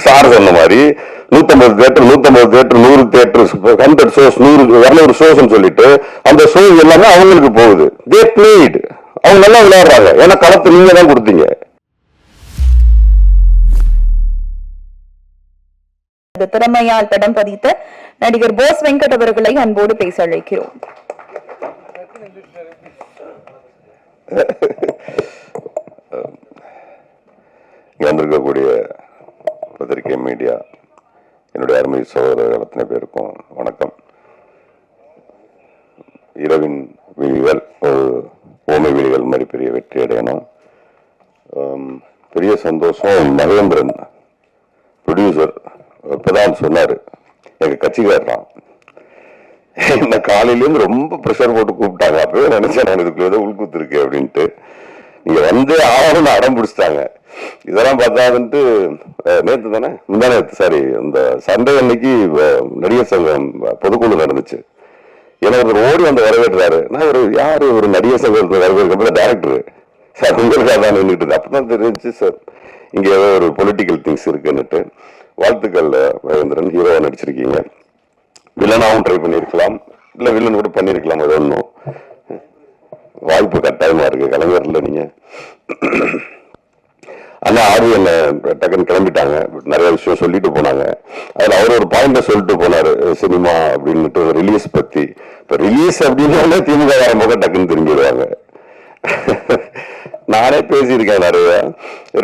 Sir சொன்ன மாதிரி 150 theatre 150 theatre 100 theatre 100 shows 200 shows சொல்லிட்டு அந்த ஷோ எல்லாமே அவங்களுக்கு போகுது. தே பிளேட், அவங்க நல்லா விளையாடுறாங்க. ஏன்னா களத்தை நீங்க தான் கொடுத்தீங்க. திறமையால் படம் பதித்த நடிகர் போஸ் வெங்கட் அவர்களை அன்போடு பேச அழைக்கிறோம். வந்திருக்கக்கூடிய பத்திரிகை மீடியா, என்னுடைய அருமை சகோதரர்கள் அத்தனை பேருக்கும் வணக்கம். இரவின் விழிகள் ஒரு ஓமை விழிகள் மாதிரி பெரிய வெற்றி அடையணும். பெரிய சந்தோஷம். மகேந்திரன் ப்ரொடியூசர் இப்பதான் சொன்னாரு, எங்க கட்சிக்காரன் என்ன காலையிலேருந்து ரொம்ப ப்ரெஷர் போட்டு கூப்பிட்டாங்க. அப்பவே நினைச்சேன் நான் இதுக்குள்ள ஏதோ உள்குத்து இருக்கு அப்படின்ட்டு. நீங்க வந்து ஆவணம் அடம் பிடிச்சிட்டாங்க. இதெல்லாம் பார்த்தாதுன்ட்டு நேற்று தானே நேற்று சாரி இந்த சண்டே அன்னைக்கு நடிகர் சங்கம் பொதுக்குழு நடந்துச்சு. எனக்கு ஒரு ஓடி வந்து வரவேற்றாரு. நான் ஒரு யாரு ஒரு நடிகர் சங்கத்தை வரவேற்க டைரக்டர் சார் உங்களுக்காக தான் நின்றுட்டு. அப்பதான் தெரிஞ்சு சார் இங்க ஏதோ ஒரு பொலிட்டிக்கல் திங்ஸ் இருக்குன்னுட்டு. வாழ்த்துக்கள் மகேந்திரன், ஹீரோவா நடிச்சிருக்கீங்க. வில்லனாவும் ட்ரை பண்ணிருக்கலாம், இல்ல வில்லன் கூட பண்ணிருக்கலாம். அது ஒன்றும் வாய்ப்பு கட்டாயமா இருக்கு. கலைஞர்ல நீங்க ஆனா ஆறு என்ன டக்குன்னு கிளம்பிட்டாங்க. நிறைய விஷயம் சொல்லிட்டு போனாங்க. அதுல அவர் ஒரு பாயிண்ட சொல்லிட்டு போனாரு, சினிமா அப்படின்னுட்டு ரிலீஸ் பத்தி. இப்ப ரிலீஸ் அப்படின்னாலே திமுக முக டக்குன்னு திரும்பிடுவாங்க. நானே பேசியிருக்கேன் நிறைய.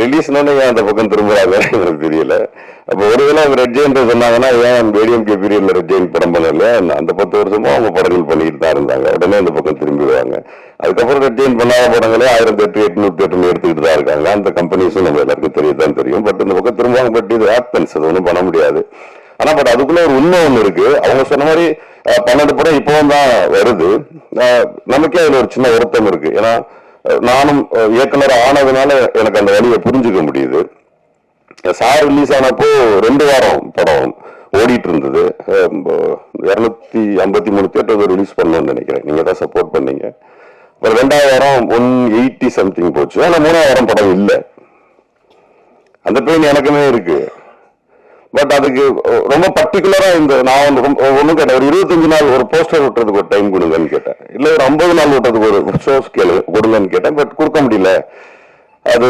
ரிலீஸ்னோட ஏன் அந்த பக்கம் திரும்புறாங்க எனக்கு தெரியல. அப்ப ஒருவேளை அவங்க ரெட் ஜெயின் சொன்னாங்கன்னா ஏன் ஏடிஎம்கே பீரியட்ல ரெட் ஜெயின் படம் பண்ணல, அந்த 10 வருஷமும் அவங்க படங்கள் பண்ணிட்டு தான் இருந்தாங்க. உடனே அந்த பக்கம் திரும்பிடுவாங்க. அதுக்கப்புறம் ரெட் ஜெயின் பண்ணாத படங்களே 1008 808 எடுத்துக்கிட்டு தான் இருக்காங்க. அந்த கம்பெனிஸும் நம்ம எல்லாருக்கும் தெரியத்தான் தெரியும். பட் இந்த பக்கம் திரும்புவாங்க. பட் இது ஹேப்பன்ஸ், அது ஒன்றும் பண்ண முடியாது. ஆனா பட் அதுக்குள்ள ஒரு உண்மை ஒண்ணு இருக்கு. அவங்க சொன்ன மாதிரி 12 படம் இப்பவும் தான் வருது. நமக்கே அதுல ஒரு சின்ன வருத்தம் இருக்கு. ஏன்னா நானும் இயக்குனர் ஆனதுனால எனக்கு அந்த வழியை புரிஞ்சுக்க முடியுது. சார் ரிலீஸ் ஆனப்போ 2 வாரம் படம் ஓடிட்டு இருந்தது. 253 தியேட்டர் ரிலீஸ் பண்ணணும்னு நினைக்கிறேன். நீங்க தான் சப்போர்ட் பண்ணீங்க. அப்புறம் 2வது வாரம் 180 சம்திங் போச்சு. ஆனா 3வது வாரம் படம் இல்லை. அந்த பெயின் எனக்குமே இருக்கு. பட் அதுக்கு ரொம்ப பர்டிகுலரா இந்த நான் ஒன்னும் கேட்டேன், ஒரு 25 நாள் ஒரு போஸ்டர் விட்டுறதுக்கு ஒரு டைம் கொடுங்கன்னு கேட்டேன். இல்ல ஒரு 50 நாள் விட்டுறதுக்கு ஒரு ஷோஸ் கொடுங்கன்னு கேட்டேன். பட் கொடுக்க முடியல. அது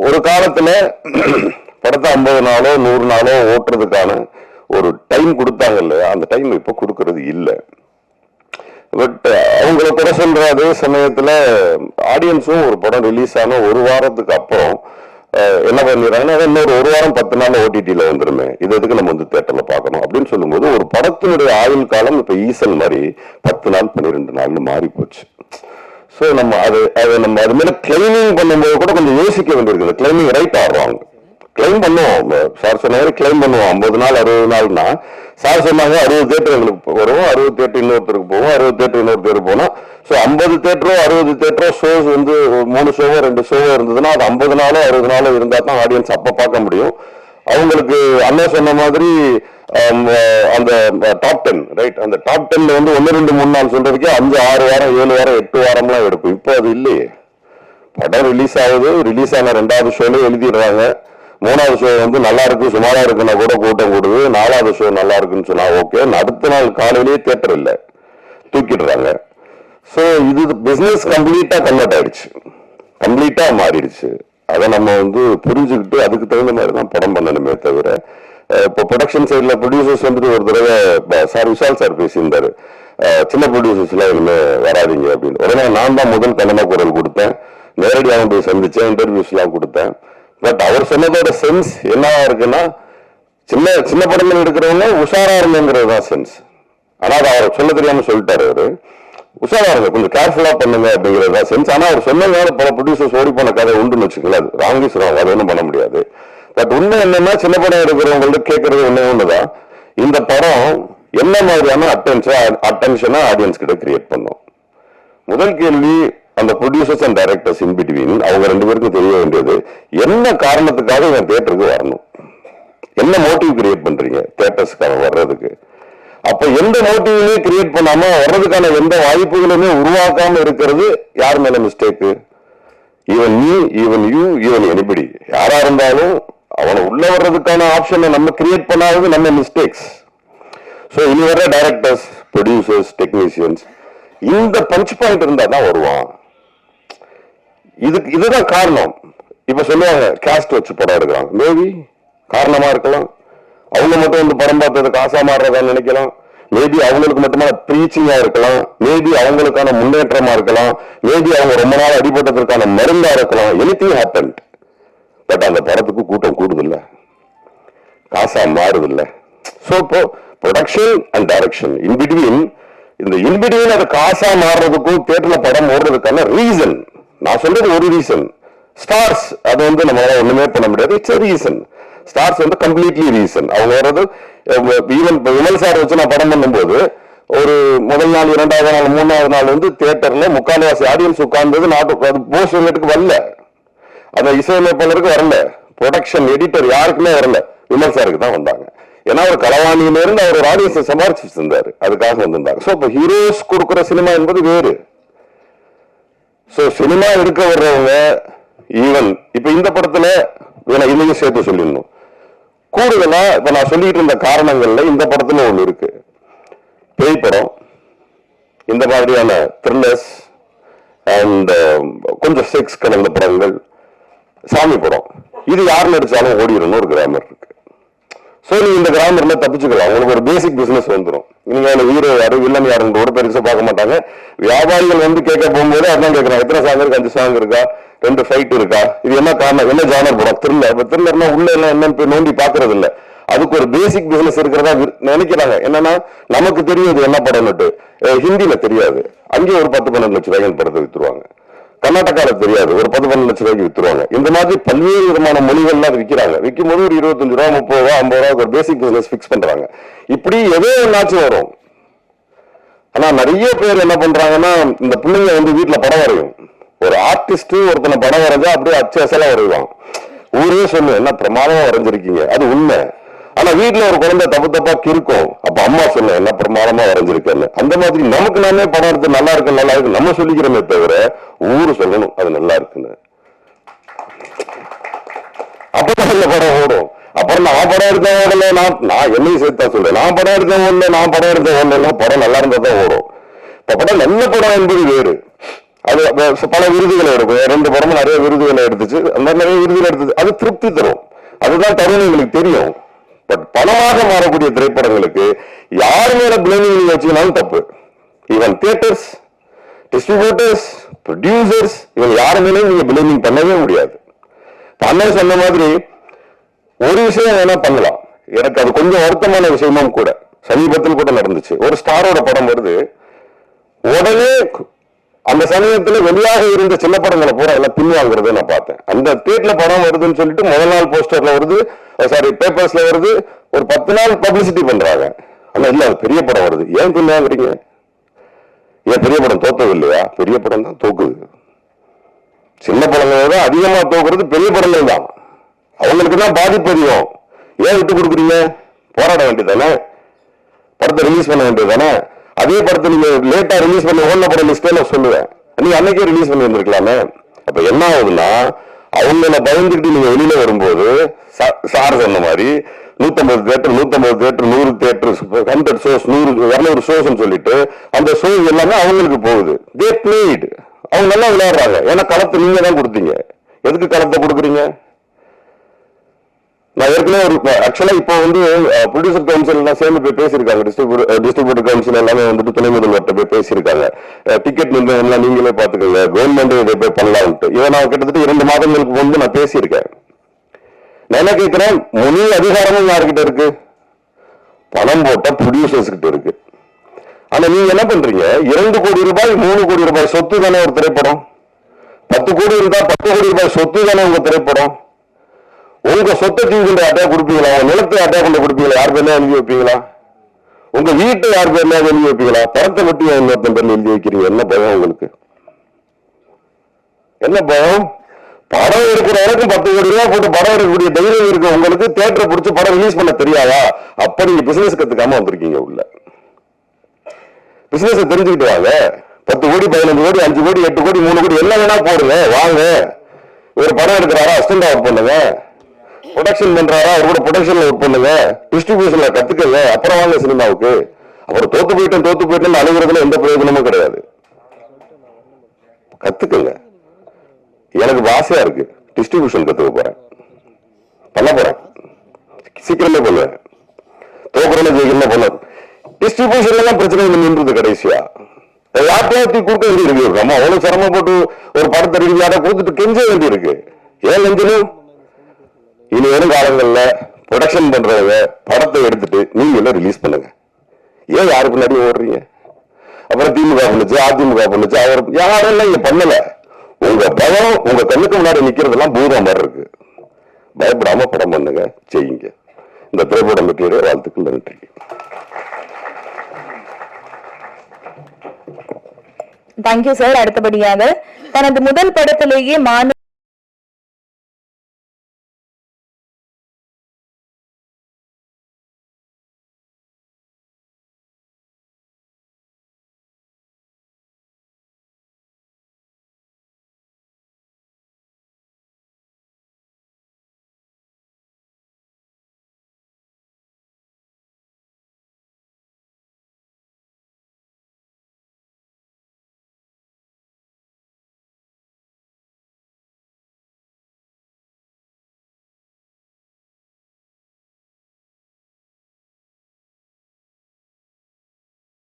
ஒரு காலத்துல படத்தை 50 நாளோ 100 நாளோ ஓட்டுறதுக்கான ஒரு டைம் கொடுத்தாங்க இல்லையா, அந்த டைம் இப்ப கொடுக்கறது இல்லை. பட் அவங்கள குறை சொல்ற அதே சமயத்துல ஆடியன்ஸும் ஒரு படம் ரிலீஸ் ஆன ஒரு வாரத்துக்கு அப்புறம் என்ன பண்ணிடுறாங்கன்னா இன்னொரு 1 வாரம் 10 நாள் ஓடிடியில வந்துருமே, இது எதுக்கு நம்ம வந்து தியேட்டர்ல பார்க்கணும் அப்படின்னு சொல்லும்போது ஒரு படத்தினுடைய ஆயுள் காலம் இப்ப ஈசல் மாதிரி 10 நாள் 12 நாள்னு மாறி போச்சு. ஸோ நம்ம அது நம்ம அது மேல கிளைமிங் பண்ணும்போது கூட கொஞ்சம் யோசிக்க வேண்டியிருக்குது. கிளைமிங் ரைட் ஆடுறாங்க, கிளைம் பண்ணுவோம். சார் சொன்ன மாதிரி கிளைம் பண்ணுவோம். 50 நாள் 60 நாள்னா சார் சொன்னாங்க 60 தேட்டர் எங்களுக்கு வரும், 60 தேட்டர் இன்னொருத்தருக்கு போவோம், 60 தேட்டர் இன்னொருத்தருக்கு போனோம். ஸோ 50 தேட்டரோ 60 தேட்டரோ ஷோஸ் வந்து 3 ஷோவோ 2 ஷோவோ இருந்ததுன்னா அது 50 நாளோ 60 நாளோ இருந்தா தான் ஆடியன்ஸ் அப்ப பார்க்க முடியும். அவங்களுக்கு அண்ணன் சொன்ன மாதிரி அந்த டாப் 10 ரைட், அந்த டாப் 10 வந்து 1 2 3 நாள் சொல்றதுக்கே 5 6 வாரம் 7 வாரம் 8 வாரம்லாம் எடுக்கும். இப்போ அது இல்லையே. படம் ரிலீஸ் ஆகுது, ரிலீஸ் ஆன 2வது ஷோல எழுதிடுறாங்க. 3வது ஷோ வந்து நல்லா இருக்கு சுமாரா இருக்குன்னா கூட கூட்டம் கூடுது. 4வது ஷோ நல்லா இருக்குன்னு சொன்னா ஓகே, அடுத்த நாள் காலையிலேயே தியேட்டர் இல்லை, தூக்கிடுறாங்க. ஸோ இது பிசினஸ் கம்ப்ளீட்டா கன்வெர்ட் ஆயிடுச்சு, கம்ப்ளீட்டா மாறிடுச்சு. அதை நம்ம வந்து புரிஞ்சுக்கிட்டு அதுக்கு தகுந்த மாதிரி தான் படம் பண்ணணுமே தவிர, இப்போ ப்ரொடக்ஷன் சைட்ல ப்ரொடியூசர்ஸ் வந்துட்டு ஒரு தடவை சார் விஷால் சார் பேசியிருந்தாரு, சின்ன ப்ரொடியூசர்ஸ் எல்லாம் இனிமே வராதிங்க அப்படின்னு. உடனே நான் தான் முதல் கண்டன குரல் கொடுத்தேன், நேரடியாக போய் சந்திச்சேன், இன்டர்வியூஸ் எல்லாம் கொடுத்தேன். பட் அவர் சொன்னதோட சென்ஸ் என்னவா இருக்குன்னா, சின்ன சின்ன படங்கள் எடுக்கிறவங்க உஷாரா இருங்கிறது தான் சென்ஸ். ஆனா அதை அவர் சொல்ல தெரியாம சொல்லிட்டாரு. அவரு உஷாரா இருங்க, கொஞ்சம் கேர்ஃபுல்லா பண்ணுங்க அப்படிங்கிறது தான் சென்ஸ். ஆனா அவர் சொன்னதால பல ப்ரொடியூசர்ஸ் ஓடி போன கதை உண்டுன்னு வச்சுக்கலாம். அது ராங்கி சொல்லுவாங்க, அது ஒன்றும் பண்ண முடியாது. பட் உண்மை என்னன்னா, சின்ன படம் எடுக்கிறவங்களுக்கு கேட்கறது ஒண்ணுதான், இந்த படம் என்ன மாதிரியான அட்டென்ஷனா ஆடியன்ஸ் கிட்ட கிரியேட் பண்ணும். முதல் கேள்வி, அந்த producers and directors in between அவங்க 2 பேருக்கும் தெரிய வேண்டியது, என்ன காரணத்துக்காக இவன் தியேட்டருக்கு வரணும், என்ன மோட்டிவ் கிரியேட் பண்றீங்க தியேட்டர்ஸ்க்காக வர்றதுக்கு. அப்ப எந்த மோட்டிவ்லயே கிரியேட் பண்ணாம வர்றதுக்கான எந்த வாய்ப்புகளுமே உருவாக்காம இருக்கிறது யார் மேல mistake? Even me, even you, even anybody, யாரா இருந்தாலும் அவனை உள்ள வர்றதுக்கான ஆப்ஷனை நம்ம கிரியேட் பண்ணாதது நம்ம மிஸ்டேக்ஸ். ஸோ இனி வர டைரக்டர்ஸ், ப்ரொடியூசர்ஸ், டெக்னீசியன்ஸ் இந்த பஞ்ச் பாயிண்ட் இருந்தா தான் வருவான். இதுதான் காரணம். இப்ப சொல்லுவாங்க கேஸ்ட் வச்சு படம் எடுக்கிறாங்க, மேபி காரணமா இருக்கலாம். அவங்க மட்டும் வந்து படம் பார்த்தது காசா மாறுறதா நினைக்கலாம். மேபி அவங்களுக்கு மட்டுமான ப்ரீச்சிங்கா இருக்கலாம், மேபி அவங்களுக்கான முன்னேற்றமா இருக்கலாம், மேபி அவங்க ரொம்ப நாள் அடிபட்டதற்கான மருந்தா இருக்கலாம். Anything happen. பட் அந்த படத்துக்கு கூட்டம் கூடுது இல்ல, காசா மாறுது இல்ல. சோ இப்போ ப்ரொடக்ஷன் அண்ட் டைரக்ஷன் இன்பிட்வீன், இந்த இன்பிட்வீன் அது காசா மாறுறதுக்கும் தியேட்டர்ல படம் ஓடுறதுக்கான ரீசன் நான் சொல்றது ஒரு ரீசன். ஸ்டார்ஸ் அது வந்து நம்ம ஒண்ணுமே பண்ண முடியாது, இட்ஸ் ரீசன். ஸ்டார்ஸ் வந்து கம்ப்ளீட்லி ரீசன். அவங்க வர்றது ஈவன் விமல் சார் வச்சு நான் படம் பண்ணும்போது ஒரு முதல் நாள், இரண்டாவது நாள், மூணாவது நாள் வந்து தியேட்டர்ல முக்கால்வாசி ஆடியன்ஸ் உட்கார்ந்தது போஸ் வெங்கட்டுக்கு வரல, அந்த இசையமைப்பாளருக்கு வரல, ப்ரொடக்ஷன் எடிட்டர் யாருக்குமே வரல, விமல் சாருக்கு தான் வந்தாங்க. ஏன்னா ஒரு களவாணியில இருந்து அவர் ஒரு ஆடியன்ஸை சமாளிச்சுட்டு இருந்தாரு, அதுக்காக வந்திருந்தாங்க. ஸோ இப்போ ஹீரோஸ் கொடுக்குற சினிமா என்பது வேறு. ஸோ சினிமா எடுக்க வர்றவங்க ஈவன் இப்ப இந்த படத்துல இன்னைக்கு சேர்த்து சொல்லிடணும், கூடுதலா இப்ப நான் சொல்லிட்டு இருந்த காரணங்கள்ல இந்த படத்துல ஒண்ணு இருக்கு. பேய் படம், இந்த மாதிரியான த்ரில்லர்ஸ் அண்ட் கொஞ்சம் செக்ஸ் கலந்த படங்கள், சாமி படம், இது யார் நடிச்சாலும் ஓடிடணும் ஒரு கிராமர் இருக்கு. சோ நீங்க இந்த கிராமர்ல தப்பிச்சுக்கலாம், உங்களுக்கு ஒரு பேசிக் பிசினஸ் வந்துடும். நீங்க ஹீரோ யாரு வில்லன் யாருன்னு கூட பெருசா பார்க்க மாட்டாங்க. வியாபாரிகள் வந்து கேட்க போகும்போது அதான் கேட்கறாங்க, எத்தனை சாங் இருக்கு, 5 சாங் இருக்கா, 2 ஃபைட் இருக்கா, இது என்ன காரணம், என்ன ஜானர் படம், த்ரில்லர். இப்ப த்ரில்லர்னா உள்ள எல்லாம் என்ன நோண்டி பாக்குறது இல்ல, அதுக்கு ஒரு பேசிக் பிசினஸ் இருக்கிறதா நினைக்கிறாங்க. என்னன்னா நமக்கு தெரியும் என்ன படம்னுட்டு, ஹிந்தியில தெரியாது, அங்கே ஒரு 10-12 லட்சம் ரூபாய்க்கு படத்தை வித்துருவாங்க. கர்நாடகால தெரியாது, ஒரு 10-12 லட்சம் ரூபாய்க்கு வித்துருவாங்க. இந்த மாதிரி பல்வேறு விதமான மொழிகள்லாம் விற்கிறாங்க. விற்கும் போது ஒரு 25 ரூபா, 30 ரூபா, 50 ரூபா ஒரு பேசிக் பிசினஸ் பிக்ஸ் பண்றாங்க. இப்படி ஏதோ ஒன்னாச்சும் வரும். ஆனா நிறைய பேர் என்ன பண்றாங்கன்னா, இந்த பிள்ளைங்க வந்து வீட்டுல படம் வரையும். ஒரு ஆர்டிஸ்ட் ஒருத்தனை படம் வரைஞ்சா அப்படியே அச்சசலா வரைவான், ஊரே சொல்லு என்ன பிரமாதமா வரைஞ்சிருக்கீங்க, அது உண்மை. ஆனா வீட்டுல ஒரு குழந்தை தப்பா கிருக்கும், அப்ப அம்மா சொல்ல என்ன பிரமாதமா வரைஞ்சிருக்கேன்னு. அந்த மாதிரி நமக்கு நாமே படம் எடுத்து நல்லா இருக்கு நல்லா இருக்கு நம்ம சொல்லிக்கிறோமே தவிர ஊரு சொல்லணும் அது நல்லா இருக்குன்னு. அப்பதான் இந்த படம் ஓடும். அப்புறம் நான் படம் எடுத்த ஓடல, நான் என்னையும் சேர்த்தா சொல்றேன், நான் படம் எடுத்த ஓடல, நான் படம் எடுத்த ஓடல, படம் நல்லா இருந்தா தான் ஓடும். இப்ப படம் நல்ல படம் என்பது வேறு. அது பல விருதுகளை எடுக்கும். 2 படமும் நிறைய விருதுகளை எடுத்துச்சு, அந்த நிறைய விருதுகளை எடுத்துச்சு, அது திருப்தி தரும். அதுதான் தருணங்களுக்கு தெரியும். பட் பணமாக மாறக்கூடிய திரைப்படங்களுக்கு யார் மேல பிளேமிங் நீங்க வச்சீங்கன்னாலும் தப்பு. ஈவன் தியேட்டர்ஸ், டிஸ்ட்ரிபியூட்டர்ஸ், ப்ரொடியூசர்ஸ், இவங்க யாரு மேலேயும் நீங்க பிளேமிங் பண்ணவே முடியாது. அண்ணன் சொன்ன மாதிரி ஒரு விஷயம் வேணா பண்ணலாம், எனக்கு அது கொஞ்சம் வருத்தமான விஷயமும் கூட. சமீபத்தில் கூட நடந்துச்சு, ஒரு ஸ்டாரோட படம் வருது, உடனே அந்த சமயத்துல வெளியாக இருந்த சின்ன படங்களை பூரா எல்லாம் பின்வாங்கிறத நான் பார்த்தேன். அந்த தியேட்டர்ல படம் வருதுன்னு சொல்லிட்டு முதல் நாள் போஸ்டர்ல வருது, பேப்பர்ஸ்ல வருது, ஒரு 10 நாள் பப்ளிசிட்டி பண்றாங்க. ஆனா இல்ல அது பெரிய படம் வருது, ஏன் பின்வாங்குறீங்க? ஏன் பெரிய படம் தோத்தது இல்லையா? பெரிய படம் தான் தோக்குது. சின்ன படங்கள் தான் அதிகமா தோக்குறது பெரிய படங்கள் தான். அவங்களுக்கு தான் பாதிப்பு அதிகம். ஏன் விட்டு கொடுக்குறீங்க? போராட வேண்டியதானே, படத்தை ரிலீஸ் பண்ண வேண்டியதானே. அதே படத்தை நீங்க லேட்டா ரிலீஸ் பண்ணி ஓடின படம் லிஸ்டே நான் சொல்லுவேன், நீங்க அன்னைக்கே ரிலீஸ் பண்ணி வந்திருக்கலாமே. அப்ப என்ன ஆகுதுன்னா, அவங்கள பயந்துக்கிட்டு நீங்க வெளியில வரும்போது சார் சொன்ன மாதிரி 150 தியேட்டர் 100 தியேட்டர் 100 ஷோஸ் 200 ஷோஸ் சொல்லிட்டு அந்த ஷோ எல்லாமே அவங்களுக்கு போகுது. தே பிளேட், அவங்க நல்லா விளையாடுறாங்க. ஏன்னா களத்தை நீங்க தான் கொடுத்தீங்க, எதுக்கு களத்தை கொடுக்குறீங்க? நான் ஏற்கனவே ஒரு ஆக்சுவலா இப்போ வந்து ப்ரொடியூசர் கவுன்சில் எல்லாம் சேர்ந்து போய் பேசியிருக்காங்க, டிஸ்ட்ரிபியூட்டர் கவுன்சில் எல்லாமே வந்துட்டு துணை முதல்வர்கிட்ட போய் பேசியிருக்காங்க. டிக்கெட் எல்லாம் நீங்களே பாத்துக்கோங்க, கவர்மெண்ட் இதை போய் பண்ணலாம்ட்டு. இதை நான் கிட்டத்தட்ட 2 மாதங்களுக்கு முன்பு நான் பேசியிருக்கேன். நான் என்ன கேட்கிறேன், முழு அதிகாரமும் யாருக்கிட்ட இருக்கு? பணம் போட்ட ப்ரொடியூசர்ஸ் கிட்ட இருக்கு. ஆனா நீங்க என்ன பண்றீங்க, 2 கோடி ரூபாய் 3 கோடி ரூபாய் சொத்து தானே ஒரு திரைப்படம். 10 கோடி இருந்தா 10 கோடி ரூபாய் சொத்து தானே உங்க திரைப்படம். உங்க சொத்தை தீவிர அட்டையா கொடுப்பீங்களா? உங்க நிலத்தை அட்டையா கொண்டு கொடுப்பீங்களா? யார் பேர்ல எழுதி வைப்பீங்களா? உங்க வீட்டை யார் பேர்ல எழுதி வைப்பீங்களா? பணத்தை மட்டும் இன்னொருத்தன் பேர்ல எழுதி வைக்கிறீங்க. என்ன பயம் உங்களுக்கு? என்ன பயம்? படம் எடுக்கிற வரைக்கும் 10 கோடி ரூபாய் போட்டு படம் எடுக்கக்கூடிய தைரியம் இருக்கு உங்களுக்கு. தியேட்டரை பிடிச்சி படம் ரிலீஸ் பண்ண தெரியாதா? அப்ப நீங்க பிசினஸ் கத்துக்காம வந்திருக்கீங்க உள்ள. பிசினஸ் தெரிஞ்சுக்கிட்டு வாங்க. 10 கோடி 15 கோடி 5 கோடி 8 கோடி 3 கோடி எல்லாம் வேணா போடுங்க, வாங்க. ஒரு படம் எடுக்கிறாரா அசிஸ்டன்ட் ஒர்க் பண்ணுங்க, ப்ரொடக்ஷன் பண்றாரா, அவர் கூட ப்ரொடக்ஷன்ல ஒர்க் பண்ணுங்க, டிஸ்ட்ரிபியூஷன்ல கத்துக்கங்க, அப்புறம் வாங்க சினிமாவுக்கு. அப்புறம் தோத்து போயிட்டேன் அழுகுறதுல எந்த பிரயோஜனமும் கிடையாது. கத்துக்கங்க. எனக்கு ஆசையா இருக்கு, டிஸ்ட்ரிபியூஷன் கத்துக்க போறேன், பண்ண போறேன், சீக்கிரமே பண்ணுவேன். தோக்குறேன்னு ஜெயிக்கணும் பண்ண டிஸ்ட்ரிபியூஷன்ல தான் பிரச்சனை நின்றது கடைசியா. யார்ட்டையாத்தி கொடுக்க வேண்டி இருக்கு. நம்ம அவ்வளவு சிரமப்பட்டு ஒரு படத்தை யாரை கொடுத்துட்டு கெஞ்ச வேண்டி இருக்கு. ஏன் கெஞ்சணும்? இனி வரும் காலங்கள்ல ப்ரொடக்ஷன் பண்றவங்க படத்தை எடுத்துட்டு நீங்க எல்லாம் ரிலீஸ் பண்ணுங்க. ஏன் யாருக்கு முன்னாடி ஓடுறீங்க? அப்புறம் திமுக பண்ணுச்சு, அதிமுக பண்ணுச்சு, அவர் யாரெல்லாம் இங்க பண்ணல. உங்க பயம் உங்க கண்ணுக்கு முன்னாடி நிக்கிறதெல்லாம் பூதம் மாதிரி இருக்கு. பயப்படாம படம் பண்ணுங்க, செய்யுங்க. இந்த திரைப்படம் வெற்றியுடைய வாழ்த்துக்கள். நன்றி. Thank you sir. அடுத்தபடியாக தனது முதல் படத்திலேயே மாநில